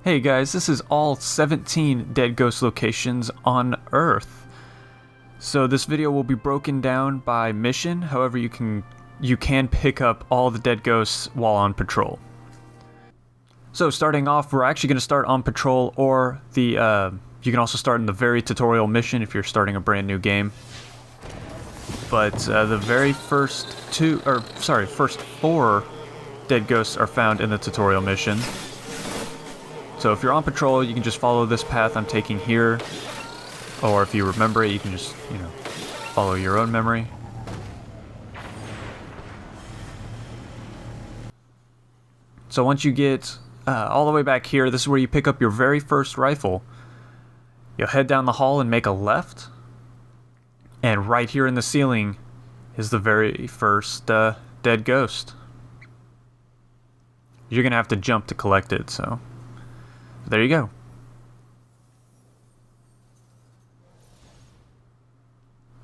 Hey guys, this is all 17 dead ghost locations on Earth. So this video will be broken down by mission, however you can pick up all the dead ghosts while on patrol. So starting off, we're actually going to start on patrol, or you can also start in the very tutorial mission if you're starting a brand new game. But the very first four dead ghosts are found in the tutorial mission. So if you're on patrol, you can just follow this path I'm taking here, or if you remember it, you can just, follow your own memory. So once you get all the way back here, this is where you pick up your very first rifle. You'll head down the hall and make a left, and right here in the ceiling is the very first dead ghost. You're gonna have to jump to collect it, so there you go.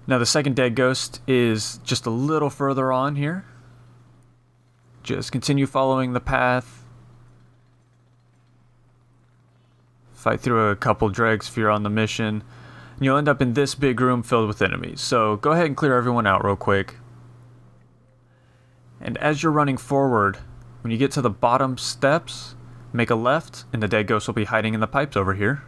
Now the second dead ghost is just a little further on here. Just continue following the path. Fight through a couple dregs if you're on the mission. And you'll end up in this big room filled with enemies. So go ahead and clear everyone out real quick. And as you're running forward, when you get to the bottom steps, make a left, and the dead ghost will be hiding in the pipes over here.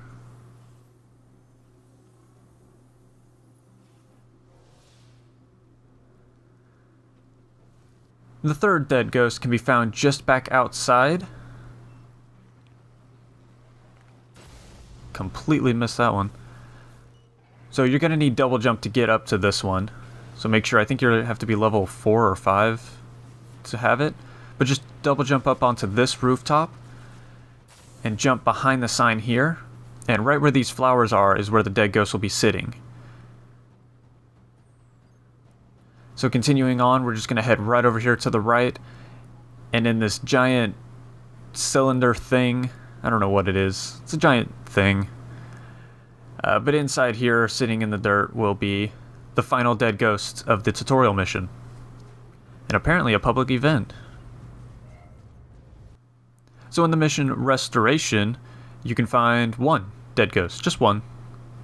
The third dead ghost can be found just back outside. Completely missed that one. So you're going to need double jump to get up to this one. So make sure, I think you have to be level 4 or 5 to have it. But just double jump up onto this rooftop and jump behind the sign here, and right where these flowers are is where the dead ghost will be sitting. So continuing on, we're just going to head right over here to the right, and in this giant cylinder thing, I don't know what it is, it's a giant thing, but inside here, sitting in the dirt, will be the final dead ghost of the tutorial mission, and apparently a public event. So in the mission Restoration, you can find one dead ghost. Just one.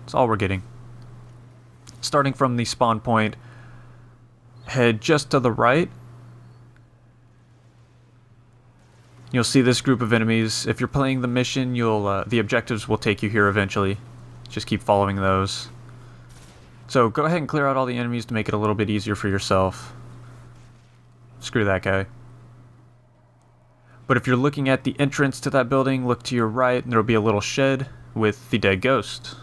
That's all we're getting. Starting from the spawn point, head just to the right. You'll see this group of enemies. If you're playing the mission, the objectives will take you here eventually. Just keep following those. So go ahead and clear out all the enemies to make it a little bit easier for yourself. Screw that guy. But if you're looking at the entrance to that building, look to your right, and there will be a little shed with the dead ghost.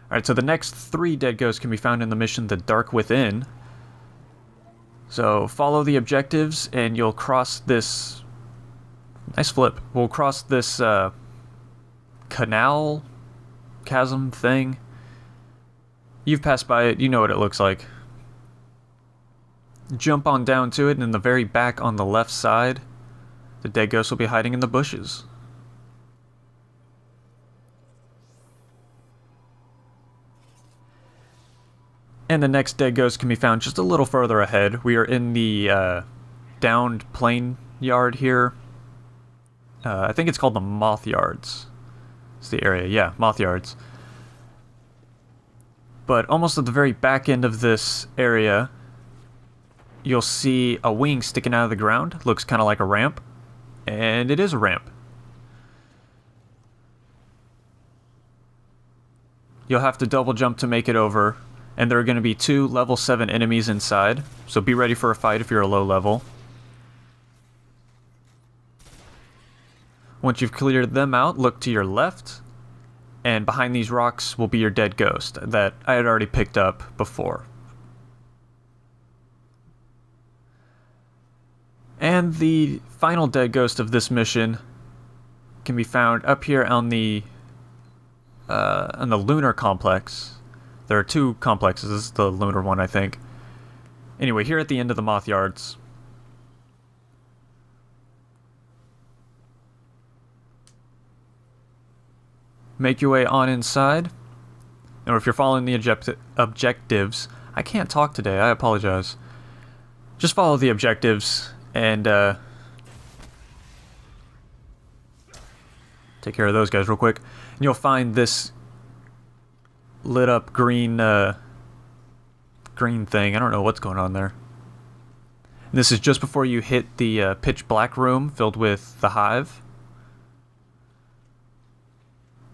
Alright, so the next 3 dead ghosts can be found in the mission The Dark Within. So follow the objectives, and you'll cross this... Nice flip. We'll cross this chasm thing. You've passed by it, you know what it looks like. Jump on down to it, and in the very back on the left side, the dead ghost will be hiding in the bushes. And the next dead ghost can be found just a little further ahead. We are in the downed plane yard here. I think it's called the Moth Yards. It's the area, yeah, Moth Yards. But almost at the very back end of this area, you'll see a wing sticking out of the ground. Looks kind of like a ramp. And it is a ramp. You'll have to double jump to make it over. And there are going to be 2 level 7 enemies inside. So be ready for a fight if you're a low level. Once you've cleared them out, look to your left. And behind these rocks will be your dead ghost that I had already picked up before. And the final dead ghost of this mission can be found up here on the lunar complex. There are 2 complexes. This is the lunar one, I think. Anyway, here at the end of the Moth Yards. Make your way on inside. And if you're following the objectives, I can't talk today, I apologize. Just follow the objectives, and take care of those guys real quick. And you'll find this lit up green green thing. I don't know what's going on there. And this is just before you hit the pitch black room filled with the hive.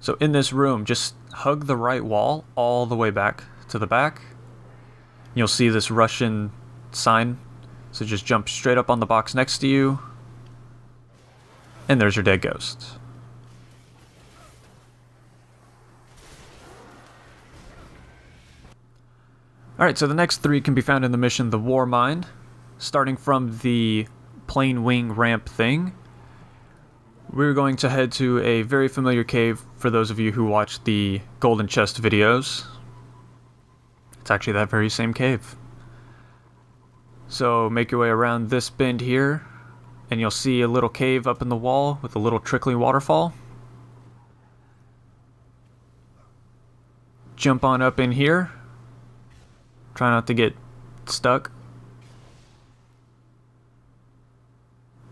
So in this room, just hug the right wall all the way back to the back. You'll see this Russian sign. So just jump straight up on the box next to you. And there's your dead ghost. Alright, so the next three can be found in the mission The War Mind. Starting from the plane wing ramp thing, we're going to head to a very familiar cave for those of you who watch the Golden Chest videos. It's actually that very same cave. So make your way around this bend here, and you'll see a little cave up in the wall with a little trickly waterfall. Jump on up in here. Try not to get stuck.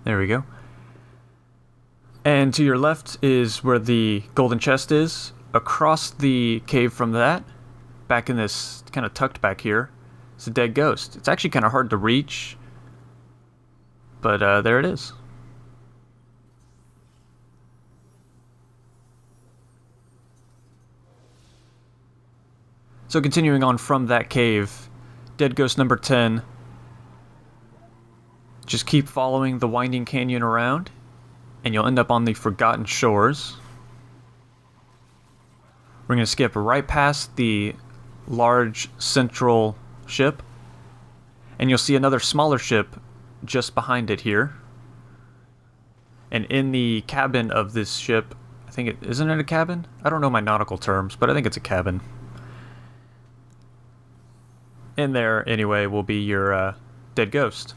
There we go. And to your left is where the golden chest is. Across the cave from that, back in this kind of tucked back here, it's a dead ghost. It's actually kind of hard to reach, but there it is. So continuing on from that cave, dead ghost number 10. Just keep following the winding canyon around, and you'll end up on the Forgotten Shores. We're going to skip right past the large central ship, and you'll see another smaller ship just behind it here. And in the cabin of this ship, I think it isn't it a cabin? I don't know my nautical terms, but I think it's a cabin. In there, anyway, will be your dead ghost.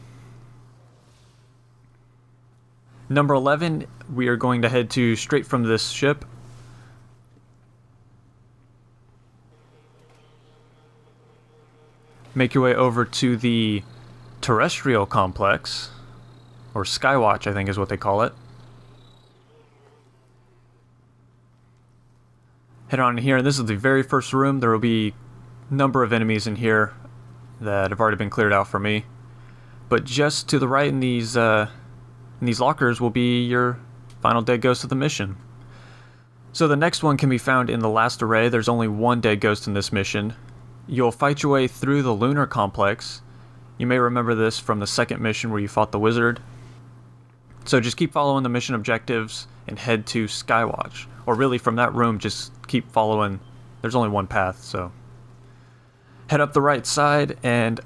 Number 11, we are going to head to straight from this ship. Make your way over to the terrestrial complex, or Skywatch, I think is what they call it. Head on in here, and this is the very first room. There will be a number of enemies in here that have already been cleared out for me. But just to the right in these lockers will be your final dead ghost of the mission. So the next one can be found in the last array. There's only one dead ghost in this mission. You'll fight your way through the lunar complex. You may remember this from the second mission where you fought the wizard. So just keep following the mission objectives and head to Skywatch. Or really from that room, just keep following. There's only one path, so. Head up the right side and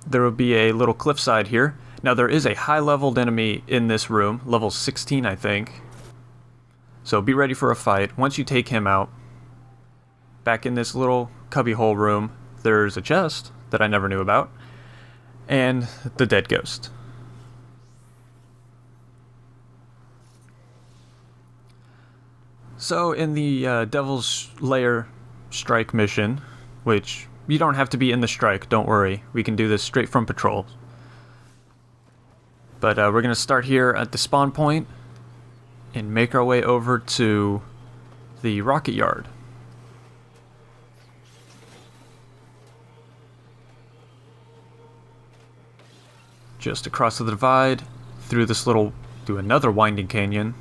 there will be a little cliffside here. Now there is a high-leveled enemy in this room, level 16 I think. So be ready for a fight. Once you take him out, back in this little cubbyhole room, there's a chest that I never knew about, and the dead ghost. So in the Devil's Lair strike mission, which you don't have to be in the strike, don't worry. We can do this straight from patrol. But we're going to start here at the spawn point and make our way over to the rocket yard. Just across the divide, through another winding canyon.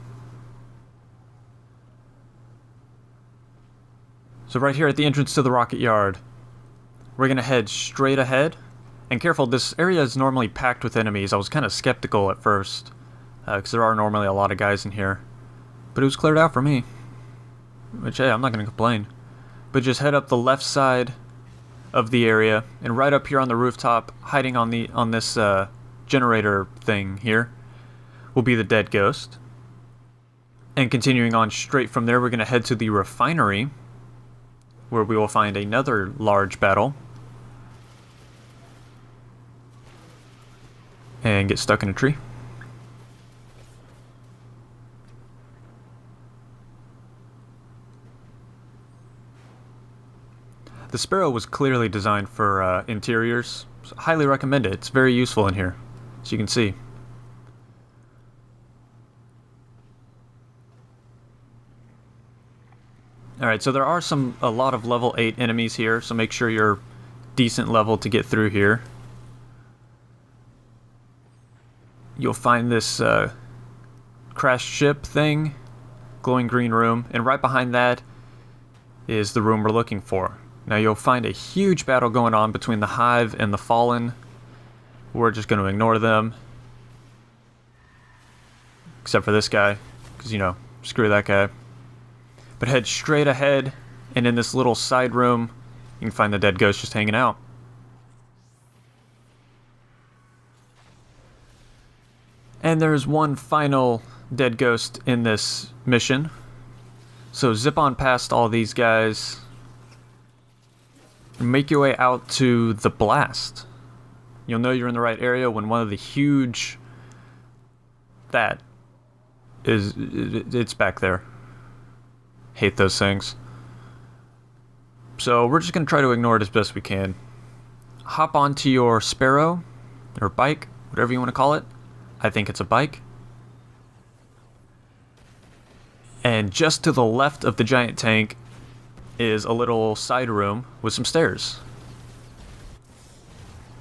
So right here at the entrance to the rocket yard, we're going to head straight ahead. And careful, this area is normally packed with enemies. I was kind of skeptical at first, because there are normally a lot of guys in here. But it was cleared out for me. Which, hey, I'm not going to complain. But just head up the left side of the area, and right up here on the rooftop, hiding on this generator thing here, will be the dead ghost. And continuing on straight from there, we're going to head to the refinery, where we will find another large battle. And get stuck in a tree. The Sparrow was clearly designed for interiors. So highly recommend it. It's very useful in here, as you can see. Alright, so there are a lot of level 8 enemies here, so make sure you're decent level to get through here. You'll find this crashed ship thing, glowing green room, and right behind that is the room we're looking for. Now you'll find a huge battle going on between the Hive and the Fallen. We're just going to ignore them. Except for this guy, because, you know, screw that guy. But head straight ahead, and in this little side room, you can find the dead ghost just hanging out. And there's one final dead ghost in this mission. So zip on past all these guys. Make your way out to the blast. You'll know you're in the right area when one of the huge... It's back there. Hate those things. So we're just going to try to ignore it as best we can. Hop onto your Sparrow, or bike, whatever you want to call it. I think it's a bike. And just to the left of the giant tank is a little side room with some stairs.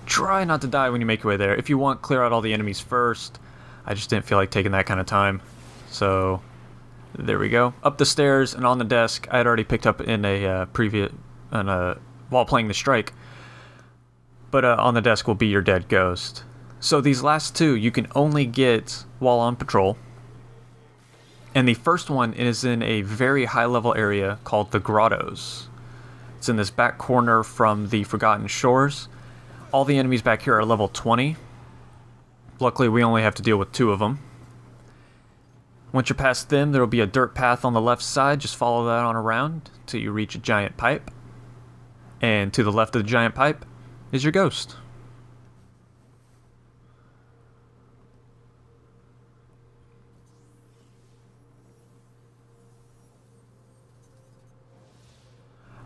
Try not to die when you make your way there. If you want, clear out all the enemies first. I just didn't feel like taking that kind of time. So, there we go. Up the stairs and on the desk, I had already picked up in a while playing the strike. But on the desk will be your dead ghost. So these last two you can only get while on patrol. And the first one is in a very high level area called the Grottos. It's in this back corner from the Forgotten Shores. All the enemies back here are level 20. Luckily we only have to deal with 2 of them. Once you're past them, there will be a dirt path on the left side. Just follow that on around till you reach a giant pipe. And to the left of the giant pipe is your ghost.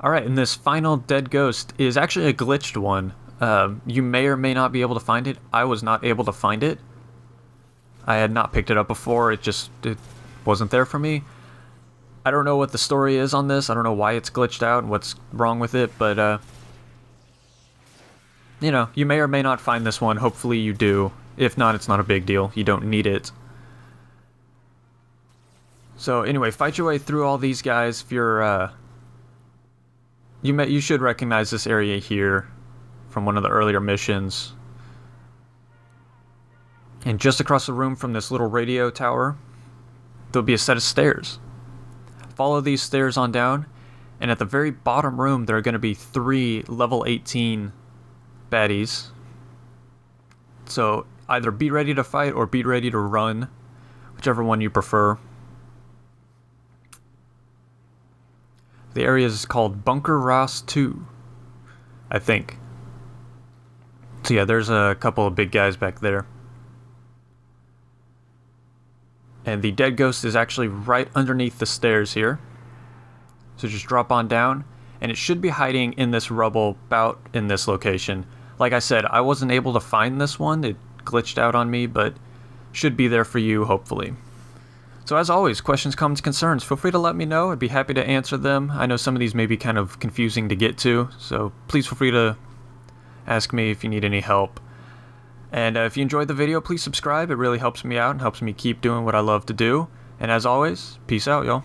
Alright, and this final dead ghost is actually a glitched one. You may or may not be able to find it. I was not able to find it. I had not picked it up before, it wasn't there for me. I don't know what the story is on this, I don't know why it's glitched out and what's wrong with it, but you know, you may or may not find this one, hopefully you do. If not, it's not a big deal, you don't need it. So anyway, fight your way through all these guys. If you're, you should recognize this area here from one of the earlier missions. And just across the room from this little radio tower, there'll be a set of stairs. Follow these stairs on down, and at the very bottom room there are going to be 3 level 18 baddies. So either be ready to fight or be ready to run, whichever one you prefer. The area is called Bunker Ross 2, I think. So yeah, there's a couple of big guys back there. And the dead ghost is actually right underneath the stairs here. So just drop on down, and it should be hiding in this rubble about in this location. Like I said, I wasn't able to find this one, it glitched out on me, but should be there for you, hopefully. So as always, questions, comments, concerns, feel free to let me know. I'd be happy to answer them. I know some of these may be kind of confusing to get to, so please feel free to ask me if you need any help. And if you enjoyed the video, please subscribe. It really helps me out and helps me keep doing what I love to do. And as always, peace out, y'all.